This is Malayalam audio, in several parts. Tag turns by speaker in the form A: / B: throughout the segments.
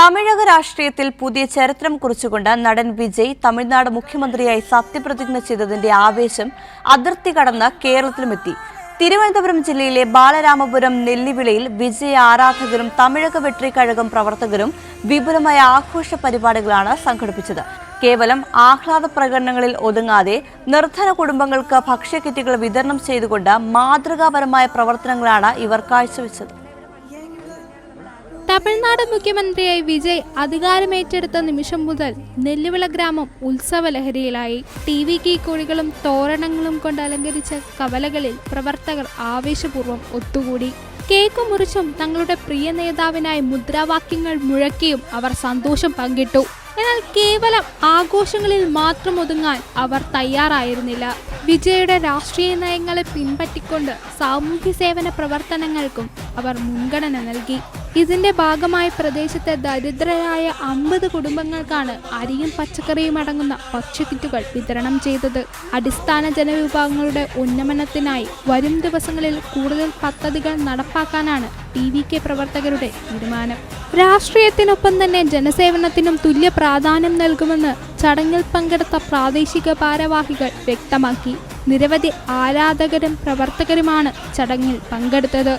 A: തമിഴക രാഷ്ട്രീയത്തിൽ പുതിയ ചരിത്രം കുറിച്ചുകൊണ്ട് നടൻ വിജയ് തമിഴ്നാട് മുഖ്യമന്ത്രിയായി സത്യപ്രതിജ്ഞ ചെയ്തതിന്റെ ആവേശം അതിർത്തി കടന്ന് കേരളത്തിലുമെത്തി. തിരുവനന്തപുരം ജില്ലയിലെ ബാലരാമപുരം നെല്ലിവിളയിൽ വിജയ് ആരാധകരും തമിഴക വെട്രിക്കഴകം പ്രവർത്തകരും വിപുലമായ ആഘോഷ പരിപാടികളാണ് സംഘടിപ്പിച്ചത്. കേവലം ആഹ്ലാദ പ്രകടനങ്ങളിൽ ഒതുങ്ങാതെ നിർധന കുടുംബങ്ങൾക്ക് ഭക്ഷ്യക്കിറ്റുകൾ വിതരണം ചെയ്തുകൊണ്ട് മാതൃകാപരമായ പ്രവർത്തനങ്ങളാണ് ഇവർ കാഴ്ചവെച്ചത്.
B: തമിഴ്നാട് മുഖ്യമന്ത്രിയായി വിജയ് അധികാരമേറ്റെടുത്ത നിമിഷം മുതൽ നെല്ലിവിള ഗ്രാമം ഉത്സവലഹരിയിലായി. ടി.വി.കി കൊടികളും തോരണങ്ങളും കൊണ്ട് അലങ്കരിച്ച കവലകളിൽ പ്രവർത്തകർ ആവേശപൂർവ്വം ഒത്തുകൂടി. കേക്ക് മുറിച്ചും തങ്ങളുടെ പ്രിയ നേതാവിനായി മുദ്രാവാക്യങ്ങൾ മുഴക്കിയും അവർ സന്തോഷം പങ്കിട്ടു. എന്നാൽ കേവലം ആഘോഷങ്ങളിൽ മാത്രം ഒതുങ്ങാൻ അവർ തയ്യാറായിരുന്നില്ല. വിജയുടെ രാഷ്ട്രീയ നയങ്ങളെ പിൻപറ്റിക്കൊണ്ട് സാമൂഹ്യ സേവന പ്രവർത്തനങ്ങൾക്കും അവർ മുൻഗണന നൽകി. ഇതിന്റെ ഭാഗമായി പ്രദേശത്തെ ദരിദ്രരായ 50 കുടുംബങ്ങൾക്കാണ് അരിയും പച്ചക്കറിയും അടങ്ങുന്ന ഭക്ഷ്യക്കിറ്റുകൾ വിതരണം ചെയ്തത്. അടിസ്ഥാന ജനവിഭാഗങ്ങളുടെ ഉന്നമനത്തിനായി വരും ദിവസങ്ങളിൽ കൂടുതൽ പദ്ധതികൾ നടപ്പാക്കാനാണ് ടി.വി.കെ പ്രവർത്തകരുടെ തീരുമാനം. രാഷ്ട്രീയത്തിനൊപ്പം തന്നെ ജനസേവനത്തിനും തുല്യ പ്രാധാന്യം നൽകുമെന്ന് ചടങ്ങിൽ പങ്കെടുത്ത പ്രാദേശിക ഭാരവാഹികൾ വ്യക്തമാക്കി. നിരവധി ആരാധകരും പ്രവർത്തകരുമാണ് ചടങ്ങിൽ പങ്കെടുത്തത്.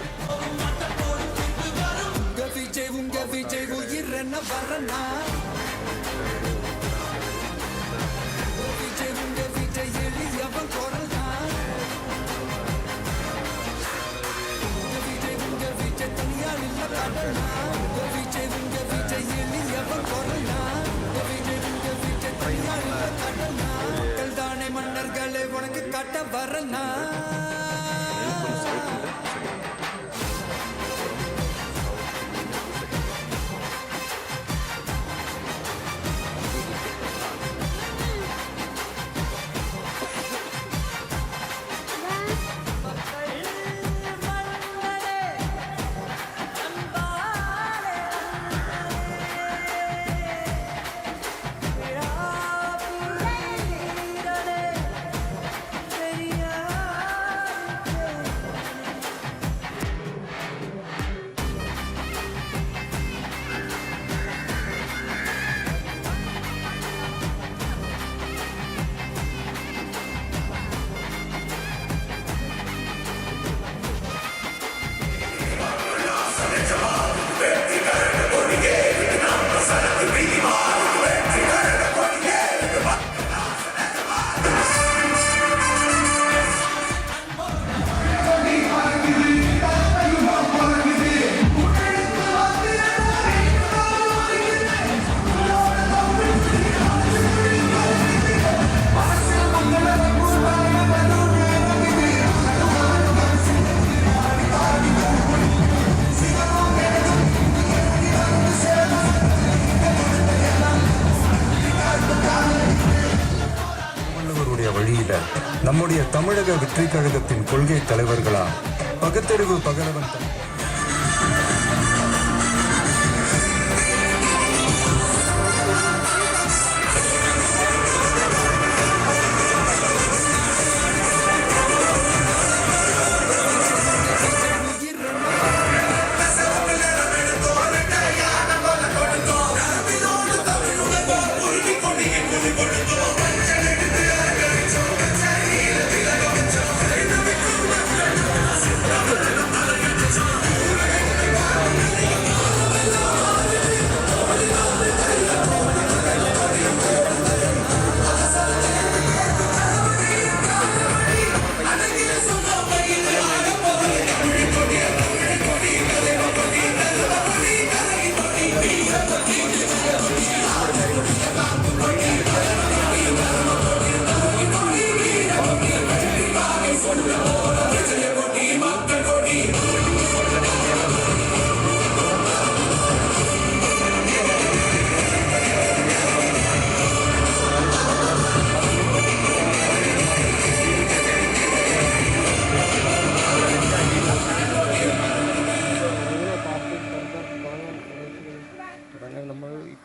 C: நம்முடைய தமிழக வெற்றிக் கழகத்தின் கொள்கை தலைவர்களாம் பகத்தறிவு பகலவன்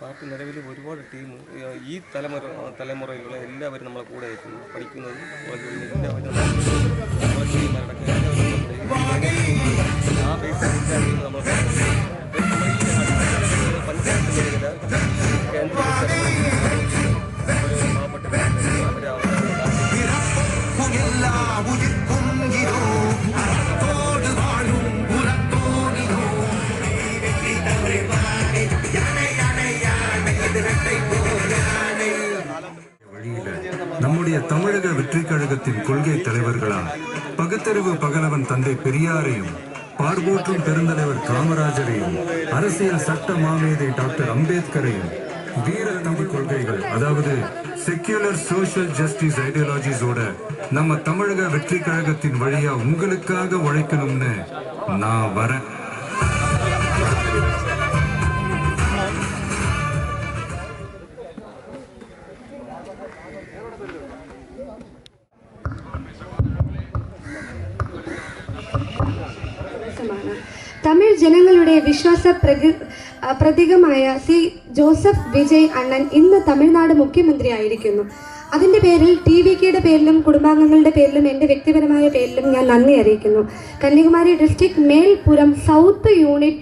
D: പാർട്ടി നിലവിൽ ഒരുപാട് ടീം ഈ തലമുറയിലുള്ള എല്ലാവരും നമ്മളെ കൂടെ പഠിക്കുന്നത് എല്ലാവരും ആ ബേസ് നമ്മൾ പഞ്ചായത്തിൽ
C: கழகத்தின் கொள்கை தலைவர்களா பகுத்தறிவு பகலவன் தந்தை பெரியாரையும் பார்வோற்றும் பெருந்தலைவர் காமராஜரையும் அரசியல் சட்ட மாமேதை டாக்டர் அம்பேத்கரையும் வீர தமிழ் கொள்கைகள் அதாவது செக்யூலர் சோஷியல் ஜஸ்டிஸ் ஐடியாலஜிஸோட நம்ம தமிழக வெற்றி கழகத்தின் வழியா உங்களுக்காக உழைக்கணும்னு நான் வரேன்.
E: തമിഴ് ജനങ്ങളുടെ വിശ്വാസ പ്രതീകമായ സി ജോസഫ് വിജയ് അണ്ണൻ ഇന്ന് തമിഴ്നാട് മുഖ്യമന്ത്രിയായിരിക്കുന്നു. അതിൻ്റെ പേരിൽ TVKയുടെ പേരിലും കുടുംബാംഗങ്ങളുടെ പേരിലും എൻ്റെ വ്യക്തിപരമായ പേരിലും ഞാൻ നന്ദി അറിയിക്കുന്നു. Kanyakumari district Melpuram south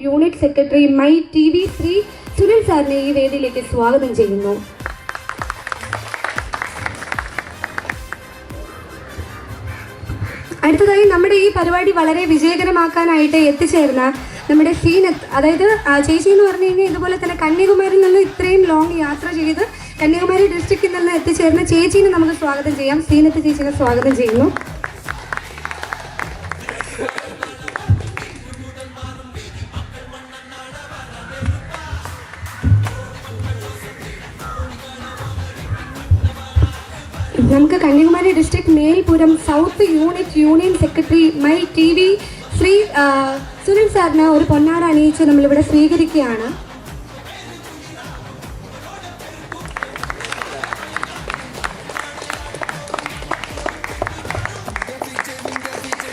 E: unit secretary my TV Shri Sunil സാറിനെ ഈ വേദിയിലേക്ക് സ്വാഗതം ചെയ്യുന്നു. അടുത്തതായി നമ്മുടെ ഈ പരിപാടി വളരെ വിജയകരമാക്കാനായിട്ട് എത്തിച്ചേർന്ന നമ്മുടെ സീനത്ത്, അതായത് ചേച്ചി എന്ന് പറഞ്ഞു കഴിഞ്ഞാൽ ഇതുപോലെ തന്നെ കന്യാകുമാരിയിൽ നിന്ന് ഇത്രയും ലോങ് യാത്ര ചെയ്ത് കന്യാകുമാരി ഡിസ്ട്രിക്റ്റിൽ നിന്ന് എത്തിച്ചേർന്ന ചേച്ചീനെ നമുക്ക് സ്വാഗതം ചെയ്യാം. സീനത്ത് ചേച്ചീനെ സ്വാഗതം ചെയ്യുന്നു. നമുക്ക് Kanyakumari district Melpuram south union secretary my TV Shri Sunil സാറിന് ഒരു പൊന്നാട അണിയിച്ച് നമ്മളിവിടെ സ്വീകരിക്കുകയാണ്.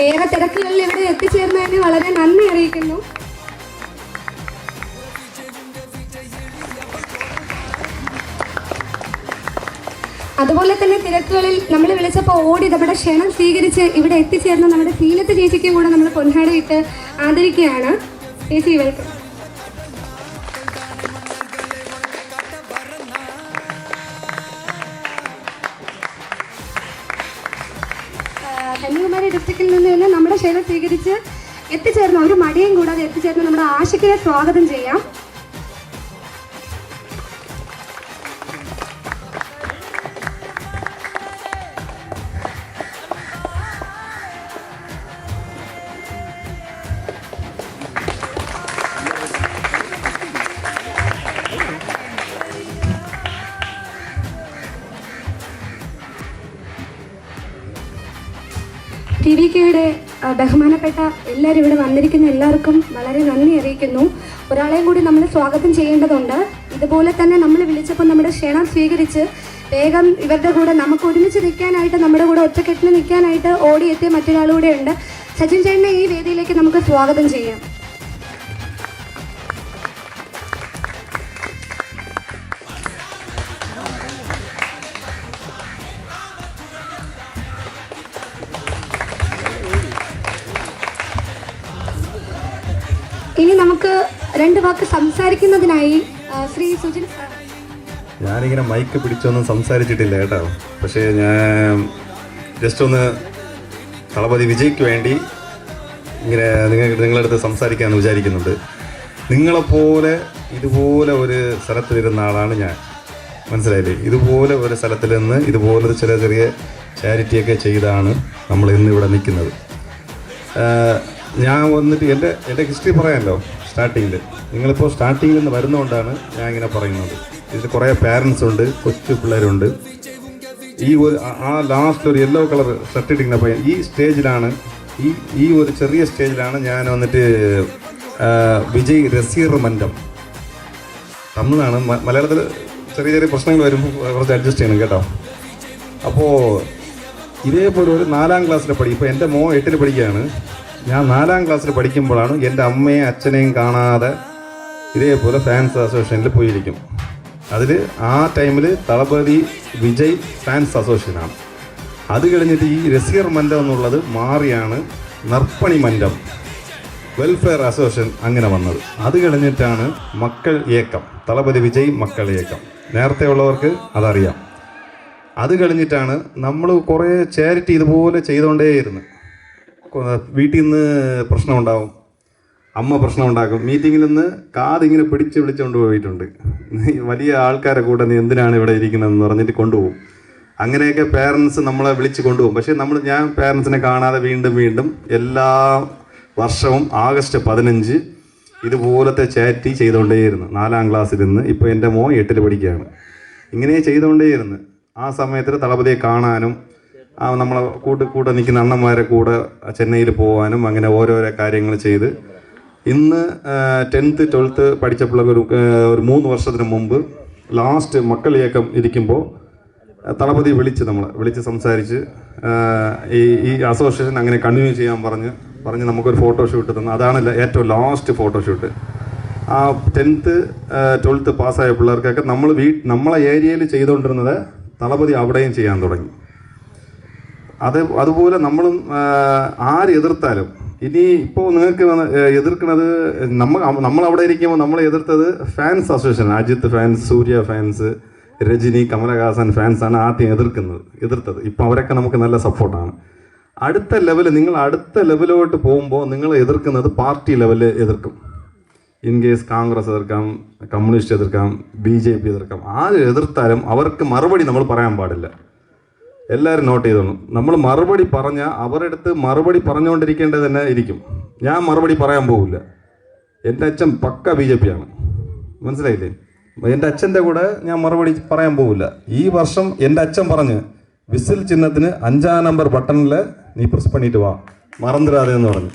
E: ഏറെ തിരക്കുകളിൽ ഇവിടെ എത്തിച്ചേർന്നതിന് വളരെ നന്ദി അറിയിക്കുന്നു. അതുപോലെ തന്നെ തിരക്കുകളിൽ നമ്മൾ വിളിച്ചപ്പോൾ ഓടി നമ്മുടെ ക്ഷണം സ്വീകരിച്ച് ഇവിടെ എത്തിച്ചേർന്ന നമ്മുടെ സീനത്ത് ചേച്ചിക്കും കൂടെ നമ്മൾ പൊന്നാടയിട്ട് ആദരിക്കുകയാണ്. ചേച്ചി വെൽക്കം. കന്യാകുമാരി ഡിസ്ട്രിക്റ്റിൽ നിന്ന് തന്നെ നമ്മുടെ ക്ഷണം സ്വീകരിച്ച് എത്തിച്ചേർന്ന ഒരു മടിയും കൂടാതെ എത്തിച്ചേർന്ന നമ്മുടെ ആഷിഖിനെ സ്വാഗതം ചെയ്യാം. TVKയുടെ ബഹുമാനപ്പെട്ട എല്ലാവരും ഇവിടെ വന്നിരിക്കുന്ന എല്ലാവർക്കും വളരെ നന്ദി അറിയിക്കുന്നു. ഒരാളെയും കൂടി നമ്മൾ സ്വാഗതം ചെയ്യേണ്ടതുണ്ട്. ഇതുപോലെ തന്നെ നമ്മൾ വിളിച്ചപ്പോൾ നമ്മുടെ ക്ഷണം സ്വീകരിച്ച് വേഗം ഇവരുടെ കൂടെ നമുക്ക് ഒരുമിച്ച് നിൽക്കാനായിട്ട് നമ്മുടെ കൂടെ ഒറ്റക്കെട്ടിന് നിൽക്കാനായിട്ട് ഓടിയെത്തിയ മറ്റൊരാളുകൂടെ ഉണ്ട്. സച്ചിൻ ചേട്ടനെ ഈ വേദിയിലേക്ക് നമുക്ക് സ്വാഗതം ചെയ്യാം. ഇനി നമുക്ക് രണ്ട് വാക്ക് സംസാരിക്കുന്നതിനായി ശ്രീ സുജിൻ.
F: ഞാനിങ്ങനെ മൈക്ക് പിടിച്ചൊന്നും സംസാരിച്ചിട്ടില്ല കേട്ടോ. പക്ഷേ ഞാൻ ജസ്റ്റ് ഒന്ന് തളപതി വിജയ്ക്ക് വേണ്ടി ഇങ്ങനെ നിങ്ങളടുത്ത് സംസാരിക്കാമെന്ന് വിചാരിക്കുന്നുണ്ട്. നിങ്ങളെപ്പോലെ ഇതുപോലെ ഒരു സ്ഥലത്തിലിരുന്ന ആളാണ് ഞാൻ, മനസ്സിലായില്ലേ? ഇതുപോലെ ഒരു സ്ഥലത്തിൽ നിന്ന് ഇതുപോലൊരു ചെറിയ ചാരിറ്റിയൊക്കെ ചെയ്താണ് നമ്മൾ ഇന്നിവിടെ നിൽക്കുന്നത്. ഞാൻ വന്നിട്ട് എൻ്റെ ഹിസ്റ്ററി പറയാമല്ലോ. സ്റ്റാർട്ടിങ്ങിൽ നിങ്ങളിപ്പോൾ സ്റ്റാർട്ടിങ്ങിൽ നിന്ന് വരുന്നതുകൊണ്ടാണ് ഞാൻ ഇങ്ങനെ പറയുന്നത്. ഇതിൽ കുറേ പാരൻസ് ഉണ്ട്, കൊച്ചു പിള്ളേരുണ്ട്. ഈ ഒരു ലാസ്റ്റ് ഒരു യെല്ലോ കളർ ഷർട്ട് ഇട്ടിരിക്കുന്ന പയ്യൻ ഈ സ്റ്റേജിലാണ്, ഈ ഒരു ചെറിയ സ്റ്റേജിലാണ് ഞാൻ വന്നിട്ട് വിജയ് രസീർ മന്റം തമിഴാണ്. മലയാളത്തിൽ ചെറിയ പ്രശ്നങ്ങൾ വരുമ്പോൾ കുറച്ച് അഡ്ജസ്റ്റ് ചെയ്യണം കേട്ടോ. അപ്പോൾ ഇതേപോലെ ഒരു 4ാം ക്ലാസ്സിൽ ഇപ്പോൾ എൻ്റെ മോൻ 8ൽ പഠിക്കുകയാണ്. ഞാൻ 4ാം ക്ലാസ്സിൽ പഠിക്കുമ്പോഴാണ് എൻ്റെ അമ്മയും അച്ഛനെയും കാണാതെ ഇതേപോലെ ഫാൻസ് അസോസിയേഷനിൽ പോയിരിക്കും. അതിൽ ആ ടൈമിൽ തളപതി വിജയ് ഫാൻസ് അസോസിയേഷനാണ്. അത് കഴിഞ്ഞിട്ട് ഈ രസീർ മന്റം എന്നുള്ളത് മാറിയാണ് നർപ്പണി മന്റം വെൽഫെയർ അസോസിയേഷൻ അങ്ങനെ വന്നത്. അത് കഴിഞ്ഞിട്ടാണ് മക്കൾ ഏക്കം, തളപതി വിജയ് മക്കൾ ഏക്കം. നേരത്തെ ഉള്ളവർക്ക് അതറിയാം. അത് കഴിഞ്ഞിട്ടാണ് നമ്മൾ കുറേ ചാരിറ്റി ഇതുപോലെ ചെയ്തുകൊണ്ടേയിരുന്നു. വീട്ടിൽ നിന്ന് പ്രശ്നമുണ്ടാവും, അമ്മ പ്രശ്നം ഉണ്ടാക്കും. മീറ്റിങ്ങിൽ നിന്ന് കാതിങ്ങനെ പിടിച്ച് വിളിച്ചുകൊണ്ട് പോയിട്ടുണ്ട്. വലിയ ആൾക്കാരെ കൂടെ നീ എന്തിനാണ് ഇവിടെ ഇരിക്കുന്നതെന്ന് പറഞ്ഞിട്ട് കൊണ്ടുപോകും. അങ്ങനെയൊക്കെ പേരൻസ് നമ്മളെ വിളിച്ച് കൊണ്ടുപോകും. പക്ഷേ ഞാൻ പേരൻസിനെ കാണാതെ വീണ്ടും എല്ലാ വർഷവും ആഗസ്റ്റ് 15 ഇതുപോലത്തെ ചാരിറ്റി ചെയ്തുകൊണ്ടേയിരുന്നു. 4ാം ക്ലാസ്സിൽ നിന്ന് ഇപ്പോൾ എൻ്റെ മോൻ 8ൽ പഠിക്കുകയാണ്. ഇങ്ങനെ ചെയ്തുകൊണ്ടേയിരുന്നു. ആ സമയത്തിൽ തളപതിയെ കാണാനും നമ്മളെ കൂടെ നിൽക്കുന്ന അണ്ണന്മാരെ കൂടെ ചെന്നൈയിൽ പോകാനും അങ്ങനെ ഓരോരോ കാര്യങ്ങൾ ചെയ്ത് ഇന്ന് 10th 12th പഠിച്ചപ്പോൾ ഒരു 3 വർഷത്തിന് മുമ്പ് ലാസ്റ്റ് മക്കൾ ഇയക്കം ഇരിക്കുമ്പോൾ തളപതി നമ്മളെ വിളിച്ച് സംസാരിച്ച് ഈ അസോസിയേഷൻ അങ്ങനെ കണ്ടിന്യൂ ചെയ്യാൻ പറഞ്ഞ് നമുക്കൊരു ഫോട്ടോഷൂട്ട് തന്നു. അതാണ് ഏറ്റവും ലാസ്റ്റ് ഫോട്ടോഷൂട്ട്. ആ 10th 12th പാസ്സായ പിള്ളേർക്കൊക്കെ നമ്മളെ ഏരിയയിൽ ചെയ്തുകൊണ്ടിരുന്നത് തളപതി അവിടെയും ചെയ്യാൻ തുടങ്ങി. അതുപോലെ നമ്മളും ആര് എതിർത്താലും ഇനി ഇപ്പോൾ നിങ്ങൾക്ക് എതിർക്കുന്നത് നമ്മളവിടെ ഇരിക്കുമ്പോൾ നമ്മളെ എതിർത്തത് ഫാൻസ് അസോസിയേഷൻ, അജിത്ത് ഫാൻസ്, സൂര്യ ഫാൻസ്, രജനി, കമലഹാസൻ ഫാൻസാണ് ആദ്യം എതിർത്തത്. ഇപ്പം അവരൊക്കെ നമുക്ക് നല്ല സപ്പോർട്ടാണ്. നിങ്ങൾ അടുത്ത ലെവലിലോട്ട് പോകുമ്പോൾ നിങ്ങൾ എതിർക്കുന്നത് പാർട്ടി ലെവലിൽ എതിർക്കും. ഇൻ കേസ് കോൺഗ്രസ് എതിർക്കാം, കമ്മ്യൂണിസ്റ്റ് എതിർക്കാം, BJP എതിർക്കാം. ആര് എതിർത്താലും അവർക്ക് മറുപടി നമ്മൾ പറയാൻ പാടില്ല. എല്ലാവരും നോട്ട് ചെയ്തോളൂ. നമ്മൾ മറുപടി പറഞ്ഞാൽ അവരുടെ അടുത്ത് മറുപടി പറഞ്ഞുകൊണ്ടിരിക്കേണ്ടത് തന്നെ ഇരിക്കും. ഞാൻ മറുപടി പറയാൻ പോകില്ല. എൻ്റെ അച്ഛൻ പക്ക BJP ആണ്, മനസ്സിലായില്ലേ? എൻ്റെ അച്ഛൻ്റെ കൂടെ ഞാൻ മറുപടി പറയാൻ പോകില്ല. ഈ വർഷം എൻ്റെ അച്ഛൻ പറഞ്ഞ് വിസിൽ ചിഹ്നത്തിന് 5ാം നമ്പർ ബട്ടണിൽ നീ പ്രസ് പണിയിട്ട് വാ, മറന്നിടാതെ എന്ന് പറഞ്ഞു.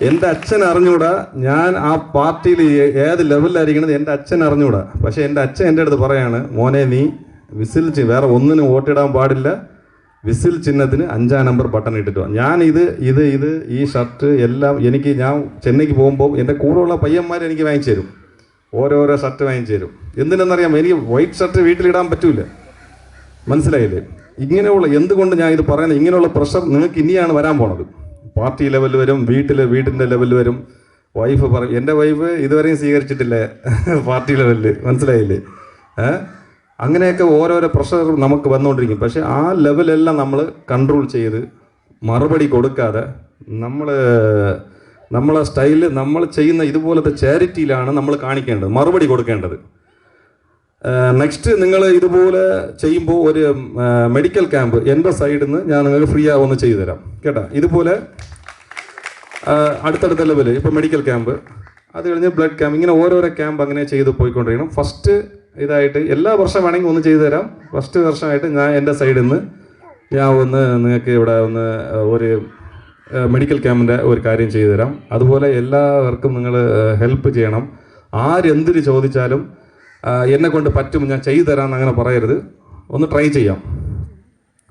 F: എൻ്റെ അച്ഛൻ അറിഞ്ഞൂടാ ഞാൻ ആ പാർട്ടിയിൽ ഏത് ലെവലിലായിരിക്കണത് എൻ്റെ അച്ഛൻ അറിഞ്ഞൂടാ. പക്ഷേ എൻ്റെ അച്ഛൻ എൻ്റെ അടുത്ത് പറയാണ്, മോനെ നീ വേറെ ഒന്നിനും വോട്ടിടാൻ പാടില്ല, വിസിൽ ചിഹ്നത്തിന് 5ാം നമ്പർ ബട്ടൺ ഇട്ടിട്ട് വാ. ഞാൻ ഈ ഷർട്ട് എല്ലാം ഞാൻ ചെന്നൈക്ക് പോകുമ്പോൾ എൻ്റെ കൂടെയുള്ള പയ്യന്മാർ എനിക്ക് വാങ്ങിച്ചു തരും, ഓരോരോ ഷർട്ട് വാങ്ങിച്ചു തരും. എന്തിനെന്നറിയാം, എനിക്ക് വൈറ്റ് ഷർട്ട് വീട്ടിലിടാൻ പറ്റൂല, മനസ്സിലായില്ലേ? ഇങ്ങനെയുള്ള എന്തുകൊണ്ട് ഞാൻ ഇത് പറയുന്നത്, ഇങ്ങനെയുള്ള പ്രഷർ നിങ്ങൾക്ക് ഇനിയാണ് വരാൻ പോണത്. പാർട്ടി ലെവലിൽ വരും, വീട്ടിൻ്റെ ലെവലിൽ വരും. വൈഫ് പറയും, എൻ്റെ വൈഫ് ഇതുവരെയും സ്വീകരിച്ചിട്ടില്ല പാർട്ടി ലെവലിൽ, മനസ്സിലായില്ലേ? അങ്ങനെയൊക്കെ ഓരോരോ പ്രഷർ നമുക്ക് വന്നുകൊണ്ടിരിക്കും. പക്ഷേ ആ ലെവലെല്ലാം നമ്മൾ കൺട്രോൾ ചെയ്ത് മറുപടി കൊടുക്കാതെ നമ്മളെ സ്റ്റൈല് നമ്മൾ ചെയ്യുന്ന ഇതുപോലത്തെ ചാരിറ്റിയിലാണ് നമ്മൾ കാണിക്കേണ്ടത്, മറുപടി കൊടുക്കേണ്ടത്. നെക്സ്റ്റ് നിങ്ങൾ ഇതുപോലെ ചെയ്യുമ്പോൾ ഒരു മെഡിക്കൽ ക്യാമ്പ് എൻ്റെ സൈഡിൽ നിന്ന് ഞാൻ നിങ്ങൾക്ക് ഫ്രീ ആവുമെന്ന് ചെയ്തു തരാം കേട്ടോ. ഇതുപോലെ അടുത്തടുത്ത ലെവല് ഇപ്പോൾ മെഡിക്കൽ ക്യാമ്പ്, അത് കഴിഞ്ഞ് ബ്ലഡ് ക്യാമ്പ്, ഇങ്ങനെ ഓരോരോ ക്യാമ്പ് അങ്ങനെ ചെയ്ത് പോയിക്കൊണ്ടിരിക്കണം. ഫസ്റ്റ് ഇതായിട്ട് എല്ലാ വർഷം വേണമെങ്കിൽ ഒന്ന് ചെയ്തു തരാം. ഫസ്റ്റ് വർഷമായിട്ട് ഞാൻ എൻ്റെ സൈഡിൽ നിന്ന് നിങ്ങൾക്ക് ഇവിടെ ഒരു മെഡിക്കൽ ക്യാമ്പിൻ്റെ ഒരു കാര്യം ചെയ്തു തരാം. അതുപോലെ എല്ലാവർക്കും നിങ്ങൾ ഹെൽപ്പ് ചെയ്യണം. ആരെന്തിന് ചോദിച്ചാലും എന്നെ കൊണ്ട് പറ്റും ഞാൻ ചെയ്തു തരാമെന്ന് അങ്ങനെ പറയരുത്, ഒന്ന് ട്രൈ ചെയ്യാം,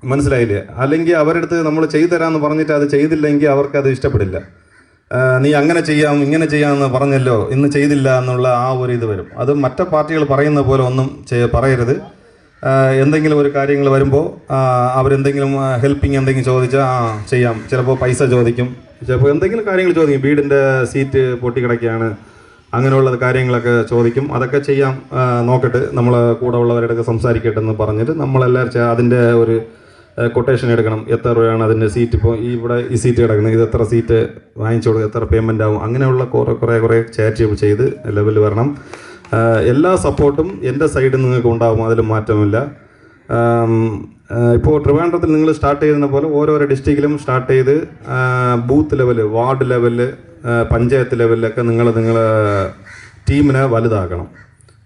F: മനസ്സിലായില്ലേ? അല്ലെങ്കിൽ അവരുടെ അടുത്ത് നമ്മൾ ചെയ്തു തരാമെന്ന് പറഞ്ഞിട്ട് അത് ചെയ്തില്ലെങ്കിൽ അവർക്കത് ഇഷ്ടപ്പെടില്ല. നീ അങ്ങനെ ചെയ്യാം ഇങ്ങനെ ചെയ്യാമെന്ന് പറഞ്ഞല്ലോ, ഇന്ന് ചെയ്തില്ല എന്നുള്ള ആ ഒരു ഇത് വരും. അത് മറ്റു പാർട്ടികൾ പറയുന്ന പോലെ ഒന്നും പറയരുത്. എന്തെങ്കിലും ഒരു കാര്യങ്ങൾ വരുമ്പോൾ അവരെന്തെങ്കിലും ഹെൽപ്പിങ് എന്തെങ്കിലും ചോദിച്ചാൽ ചെയ്യാം. ചിലപ്പോൾ പൈസ ചോദിക്കും, ചിലപ്പോൾ എന്തെങ്കിലും കാര്യങ്ങൾ ചോദിക്കും. വീടിൻ്റെ സീറ്റ് പൊട്ടിക്കിടക്കുകയാണ്, അങ്ങനെയുള്ള കാര്യങ്ങളൊക്കെ ചോദിക്കും. അതൊക്കെ ചെയ്യാം, നോക്കട്ടെ, നമ്മൾ കൂടെ ഉള്ളവരുടെ സംസാരിക്കട്ടെ എന്ന് പറഞ്ഞിട്ട് നമ്മളെല്ലാവരും അതിൻ്റെ ഒരു കൊട്ടേഷൻ എടുക്കണം. എത്ര രൂപയാണ് അതിൻ്റെ സീറ്റ്, ഇപ്പോൾ ഇവിടെ ഈ സീറ്റ് കിടക്കുന്നത്, ഇത് എത്ര സീറ്റ് വാങ്ങിച്ചു കൊടുക്കുക, എത്ര പേയ്മെൻ്റ് ആവും, അങ്ങനെയുള്ള കുറേ ചാറ്റ് ചെയ്ത് ലെവൽ വരണം. എല്ലാ സപ്പോർട്ടും എൻ്റെ സൈഡിൽ നിങ്ങൾക്ക് ഉണ്ടാകും, അതിൽ മാറ്റമില്ല. ഇപ്പോൾ ട്രിവാൻഡ്രത്തിൽ നിങ്ങൾ സ്റ്റാർട്ട് ചെയ്യുന്ന പോലെ ഓരോരോ ഡിസ്ട്രിക്റ്റിലും സ്റ്റാർട്ട് ചെയ്ത് booth level, ward level, panchayat ലെവലിലൊക്കെ നിങ്ങളെ ടീമിനെ